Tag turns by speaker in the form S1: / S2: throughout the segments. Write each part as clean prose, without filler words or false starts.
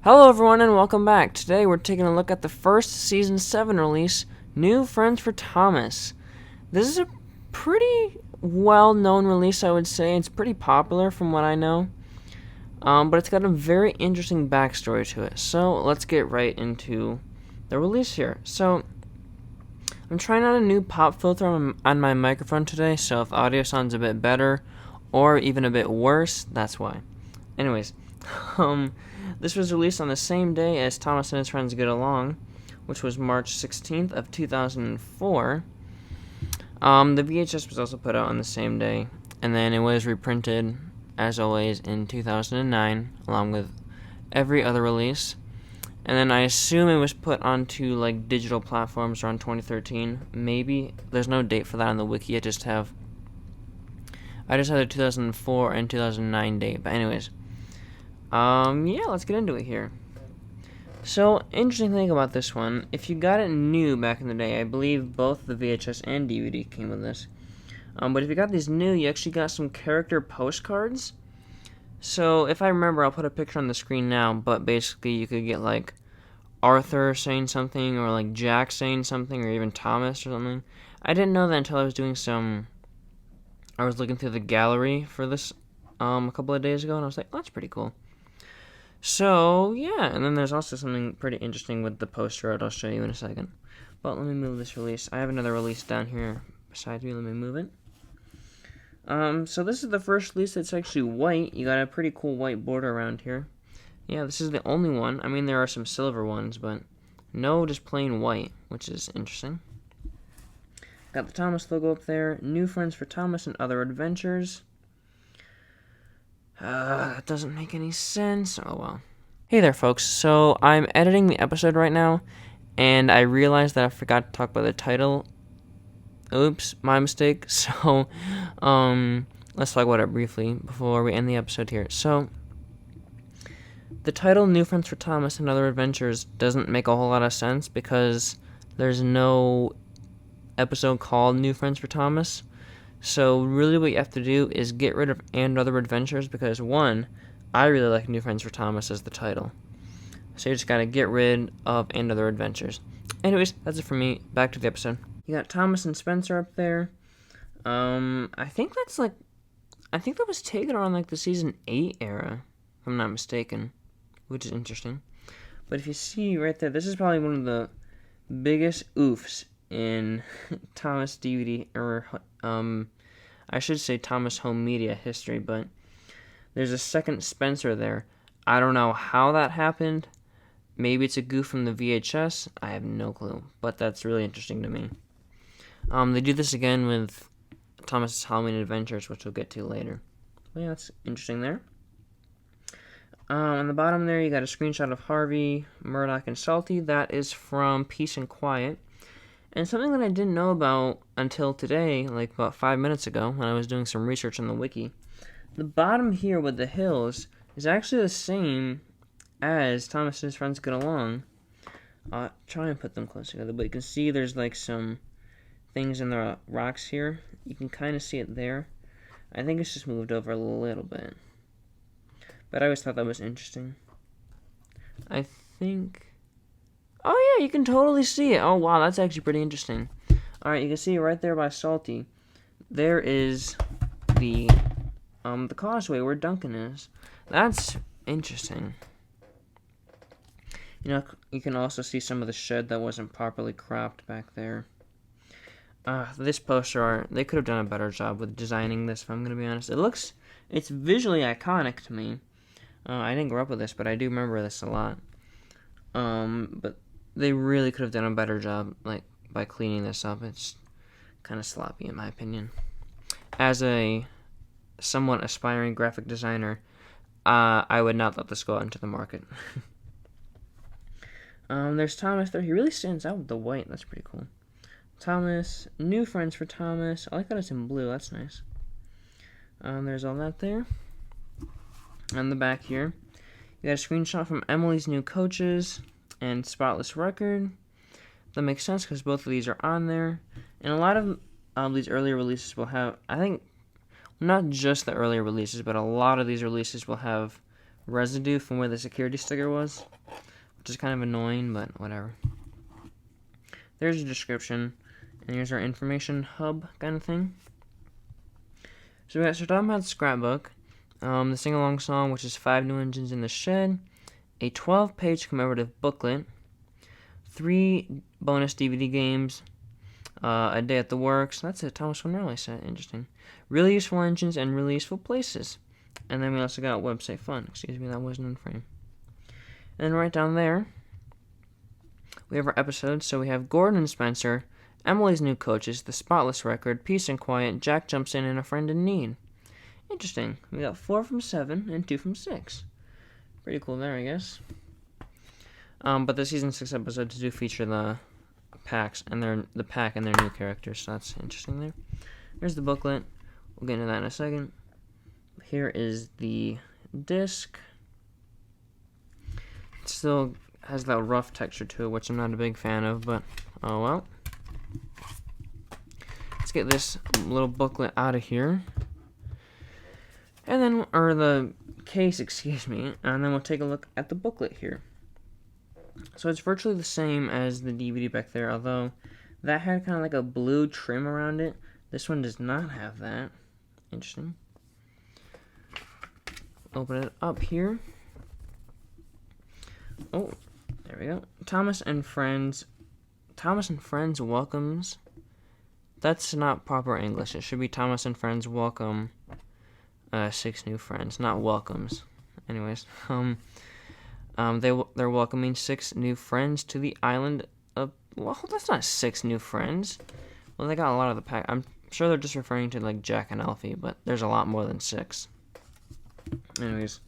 S1: Hello everyone and welcome back. Today we're taking a look at the first Season 7 release, New Friends for Thomas. This is a pretty well-known release, I would say. It's pretty popular from what I know. But it's got a very interesting backstory to it. So let's get right into the release here. So I'm trying out a new pop filter on my microphone today, so if audio sounds a bit better or even a bit worse, that's why. Anyways, this was released on the same day as Thomas and His Friends Get Along, which was March 16th of 2004. The VHS was also put out on the same day, and then it was reprinted, as always, in 2009, along with every other release. And then I assume it was put onto like digital platforms around 2013, maybe. There's no date for that on the wiki. I just have the 2004 and 2009 date. But anyways, yeah, let's get into it here. So, interesting thing about this one, if you got it new back in the day, I believe both the VHS and DVD came with this. But if you got these new, you actually got some character postcards. So, if I remember, I'll put a picture on the screen now, but basically you could get, like, Arthur saying something, or, like, Jack saying something, or even Thomas or something. I didn't know that until I was looking through the gallery for this, a couple of days ago, and I was like, oh, that's pretty cool. So, yeah, and then there's also something pretty interesting with the poster art I'll show you in a second. But let me move this release. I have another release down here beside me. Let me move it. So this is the first release that's actually white. You got a pretty cool white border around here. Yeah, this is the only one. I mean, there are some silver ones, but no, just plain white, which is interesting. Got the Thomas logo up there. New Friends for Thomas and Other Adventures. That doesn't make any sense. Oh, well. Hey there, folks. So I'm editing the episode right now, and I realized that I forgot to talk about the title. Oops, my mistake. So, let's talk about it briefly before we end the episode here. So, the title New Friends for Thomas and Other Adventures doesn't make a whole lot of sense because there's no episode called New Friends for Thomas. So, really what you have to do is get rid of And Other Adventures because, one, I really like New Friends for Thomas as the title. So, you just gotta get rid of And Other Adventures. Anyways, that's it for me. Back to the episode. You got Thomas and Spencer up there. I think that was taken around like the season 8 era, if I'm not mistaken, which is interesting. But if you see right there, this is probably one of the biggest oofs in Thomas DVD, or I should say Thomas Home Media history, but there's a second Spencer there. I don't know how that happened. Maybe it's a goof from the VHS. I have no clue, but that's really interesting to me. They do this again with Thomas's Halloween Adventures, which we'll get to later. But yeah, that's interesting there. On the bottom there, you got a screenshot of Harvey, Murdoch, and Salty. That is from Peace and Quiet. And something that I didn't know about until today, like about 5 minutes ago, when I was doing some research on the wiki. The bottom here with the hills is actually the same as Thomas and His Friends Get Along. I'll try and put them close together, but you can see there's like some things in the rocks here. You can kind of see it there. I think it's just moved over a little bit. But I always thought that was interesting. I think... Oh yeah, you can totally see it. Oh wow, that's actually pretty interesting. Alright, you can see right there by Salty. There is the causeway where Duncan is. That's interesting. You know, you can also see some of the shed that wasn't properly cropped back there. This poster art, they could have done a better job with designing this, if I'm going to be honest. It's visually iconic to me. I didn't grow up with this, but I do remember this a lot. But they really could have done a better job, like, by cleaning this up. It's kind of sloppy, in my opinion. As a somewhat aspiring graphic designer, I would not let this go out into the market. There's Thomas there. He really stands out with the white. That's pretty cool. Thomas, New Friends for Thomas. I like that it's in blue. That's nice. There's all that there. On the back here, you got a screenshot from Emily's New Coaches and Spotless Record. That makes sense because both of these are on there. And a lot of these earlier releases will have, I think, not just the earlier releases, but a lot of these releases will have residue from where the security sticker was, which is kind of annoying, but whatever. There's your description, and here's our information hub kind of thing. So we got Sir Tom Hatt's scrapbook, the sing-along song, which is 5 New Engines in the Shed, a 12-page commemorative booklet, 3 bonus DVD games, a day at the works. That's a Thomas Winnerly set. Interesting. Really useful engines and really useful places. And then we also got website fun. Excuse me, that wasn't in frame. And then right down there, we have our episodes. So we have Gordon and Spencer, Emily's new coaches, The Spotless Record, Peace and Quiet, Jack Jumps In, and A Friend in Need. Interesting. We got 4 from 7 and 2 from 6. Pretty cool there, I guess. But the season 6 episodes do feature the packs and their new characters, so that's interesting there. Here's the booklet. We'll get into that in a second. Here is the disc. It still has that rough texture to it, which I'm not a big fan of, but oh well. Let's get this little booklet out of here. And then, or the case, excuse me, and then we'll take a look at the booklet here. So it's virtually the same as the DVD back there, although that had kind of like a blue trim around it. This one does not have that. Interesting. Open it up here. Oh, there we go. Thomas and Friends welcomes. That's not proper English. It should be Thomas and Friends welcome 6 new friends, not welcomes. Anyways, they're welcoming 6 new friends to the island of. Well, that's not 6 new friends. Well, they got a lot of the pack. I'm sure they're just referring to like Jack and Alfie, but there's a lot more than 6. Anyways,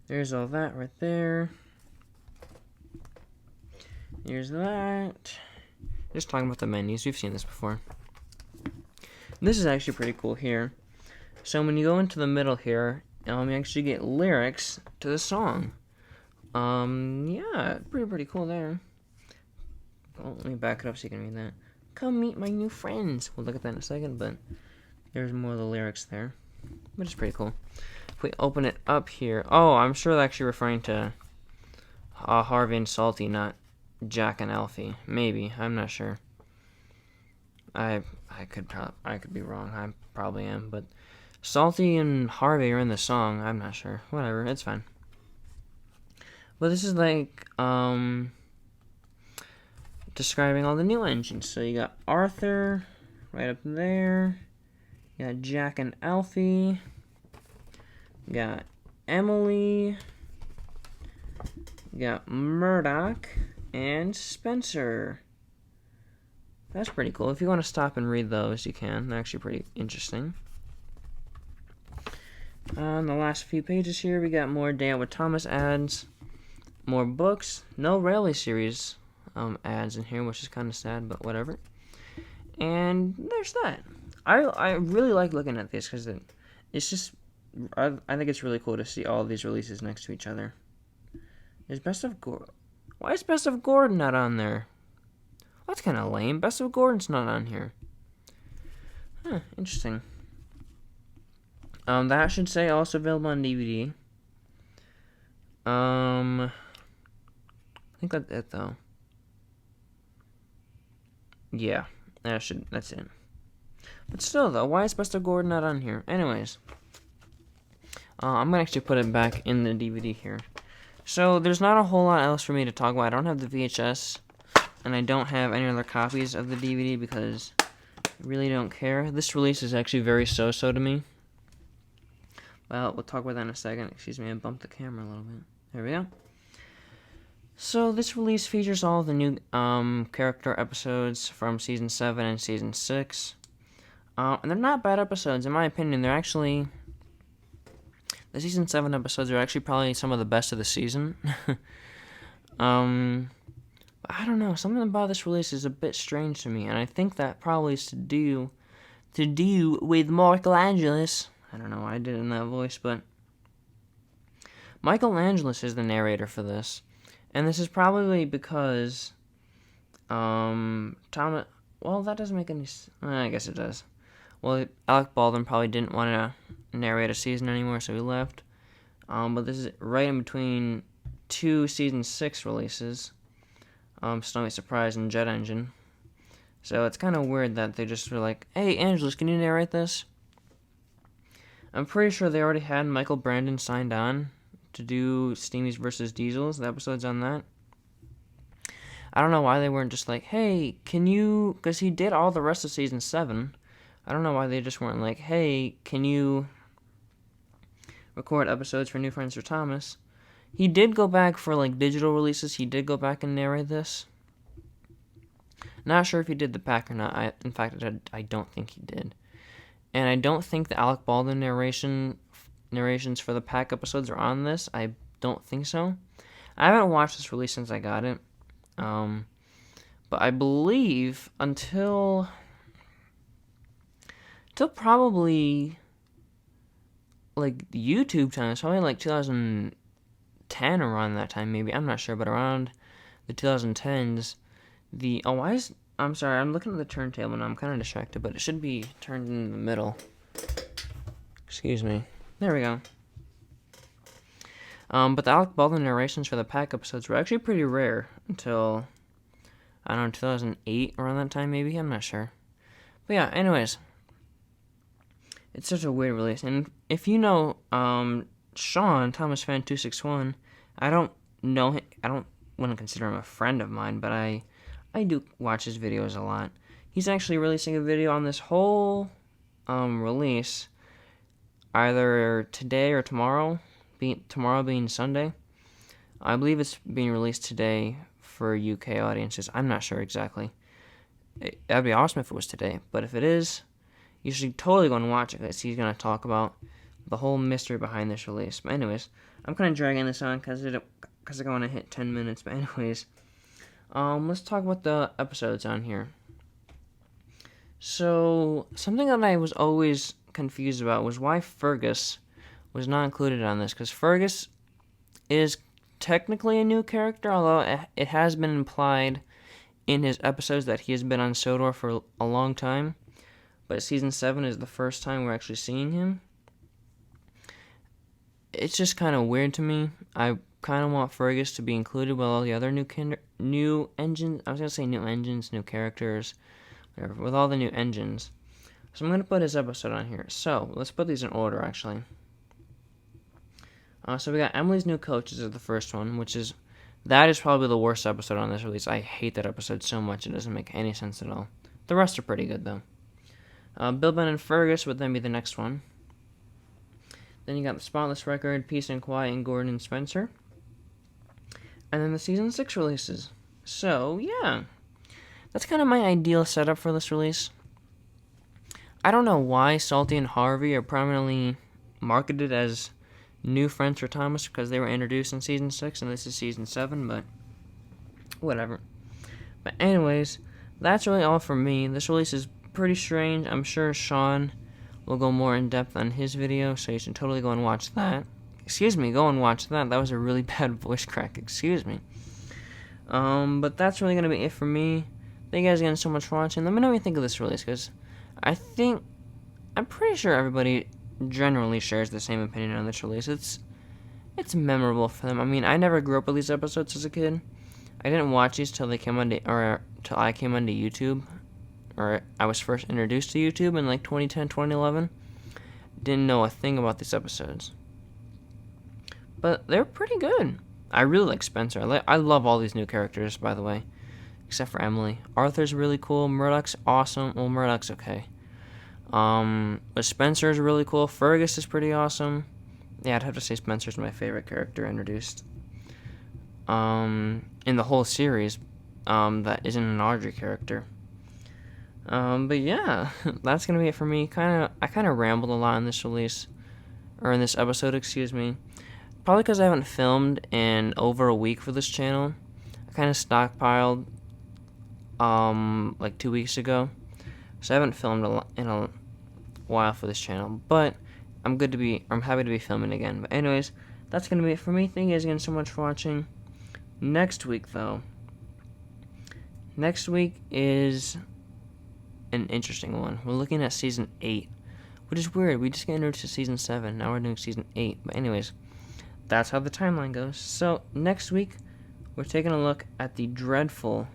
S1: there's all that right there. Here's that. Just talking about the menus. We've seen this before. This is actually pretty cool here. So when you go into the middle here, you actually get lyrics to the song. Yeah, pretty cool there. Oh, let me back it up so you can read that. Come meet my new friends. We'll look at that in a second, but there's more of the lyrics there, which is pretty cool. If we open it up here, oh, I'm sure they're actually referring to Harvey and Salty, not Jack and Alfie. Maybe, I'm not sure. I could be wrong. I probably am, but Salty and Harvey are in the song. I'm not sure. Whatever, it's fine. But this is like describing all the new engines. So you got Arthur right up there. You got Jack and Alfie. You got Emily. You got Murdoch and Spencer. That's pretty cool. If you want to stop and read those, you can. They're actually pretty interesting. On the last few pages here, we got more Day Out with Thomas ads, more books, no Rayleigh series ads in here, which is kind of sad, but whatever. And there's that. I really like looking at this because it's just, I think it's really cool to see all of these releases next to each other. Is Best of Gordon? Why is Best of Gordon not on there? That's kind of lame. Best of Gordon's not on here. Huh, interesting. That should say also available on DVD. I think that's it though. Yeah, that's it. But still though, why is Best of Gordon not on here? Anyways, I'm gonna actually put it back in the DVD here. So there's not a whole lot else for me to talk about. I don't have the VHS, and I don't have any other copies of the DVD because I really don't care. This release is actually very so-so to me. Well, we'll talk about that in a second. Excuse me, I bumped the camera a little bit. There we go. So this release features all of the new character episodes from Season 7 and Season 6. And they're not bad episodes, in my opinion. They're actually... The Season 7 episodes are actually probably some of the best of the season. I don't know. Something about this release is a bit strange to me, and I think that probably is to do with Michael Angelis. I don't know why I did it in that voice, but Michael Angelis is the narrator for this, and this is probably because Thomas. Well, that doesn't make any. I guess it does. Well, Alec Baldwin probably didn't want to narrate a season anymore, so he left. But this is right in between two season 6 releases. Snowy Surprise and Jet Engine. So it's kind of weird that they just were like, hey, Angelus, can you narrate this? I'm pretty sure they already had Michael Brandon signed on to do Steamies vs. Diesels. The episode's on that. I don't know why they weren't just like, hey, can you... Because he did all the rest of Season 7. I don't know why they just weren't like, hey, can you record episodes for New Friends for Thomas? He did go back for, like, digital releases. He did go back and narrate this. Not sure if he did the pack or not. In fact, I don't think he did. And I don't think the Alec Baldwin narrations for the pack episodes are on this. I don't think so. I haven't watched this release since I got it. But I believe until probably like YouTube time, it's probably like 2010 around that time maybe. I'm not sure, but around the 2010s, I'm sorry, I'm looking at the turntable and I'm kind of distracted, but it should be turned in the middle. Excuse me. There we go. But the Alec Baldwin narrations for the pack episodes were actually pretty rare until, I don't know, 2008, around that time maybe? I'm not sure. But yeah, anyways. It's such a weird release. And if you know Sean, Thomas Fan 261, I don't know him, wouldn't consider him a friend of mine, but I do watch his videos a lot. He's actually releasing a video on this whole release either today or tomorrow. Tomorrow being Sunday. I believe it's being released today for UK audiences. I'm not sure exactly. That'd be awesome if it was today. But if it is, you should totally go and watch it because he's going to talk about the whole mystery behind this release. But anyways, I'm kind of dragging this on because I want to hit 10 minutes. But anyways, let's talk about the episodes on here. So, something that I was always confused about was why Fergus was not included on this, because Fergus is technically a new character, although it has been implied in his episodes that he has been on Sodor for a long time, but Season 7 is the first time we're actually seeing him. It's just kind of weird to me. I kind of want Fergus to be included with all the other new engines. I was going to say new engines, new characters, whatever, with all the new engines. So I'm going to put his episode on here. So, let's put these in order, actually. So we got Emily's New Coaches is the first one, that is probably the worst episode on this release. I hate that episode so much, it doesn't make any sense at all. The rest are pretty good, though. Bill, Ben, and Fergus would then be the next one. Then you got the Spotless Record, Peace and Quiet, and Gordon and Spencer. And then the Season 6 releases. So, yeah. That's kind of my ideal setup for this release. I don't know why Salty and Harvey are prominently marketed as New Friends for Thomas because they were introduced in Season 6 and this is Season 7, but whatever. But anyways, that's really all for me. This release is pretty strange. I'm sure Sean will go more in depth on his video, so you should totally go and watch that. Excuse me, go and watch that. That was a really bad voice crack, excuse me. But that's really going to be it for me. Thank you guys again so much for watching. Let me know what you think of this release, because I'm pretty sure everybody generally shares the same opinion on this release. It's memorable for them. I mean, I never grew up with these episodes as a kid. I didn't watch these till I came onto YouTube, or I was first introduced to YouTube in like 2010, 2011. Didn't know a thing about these episodes, but they're pretty good. I really like Spencer. I love all these new characters, by the way, except for Emily. Arthur's really cool. Murdoch's awesome. Well, Murdoch's okay. But Spencer's really cool. Fergus is pretty awesome. Yeah, I'd have to say Spencer's my favorite character introduced. In the whole series, that isn't an Audrey character. But yeah, that's gonna be it for me. I kinda rambled a lot in this release, or in this episode, excuse me. Probably because I haven't filmed in over a week for this channel. I kinda stockpiled, like 2 weeks ago. So I haven't filmed in a while for this channel, but I'm happy to be filming again. But anyways, that's going to be it for me. Thank you guys again so much for watching. Next week is an interesting one. We're looking at Season 8, which is weird. We just got introduced to Season 7. Now we're doing Season 8. But anyways, that's how the timeline goes. So next week, we're taking a look at the dreadful,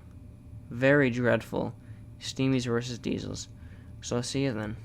S1: very dreadful Steamies versus Diesels. So I'll see you then.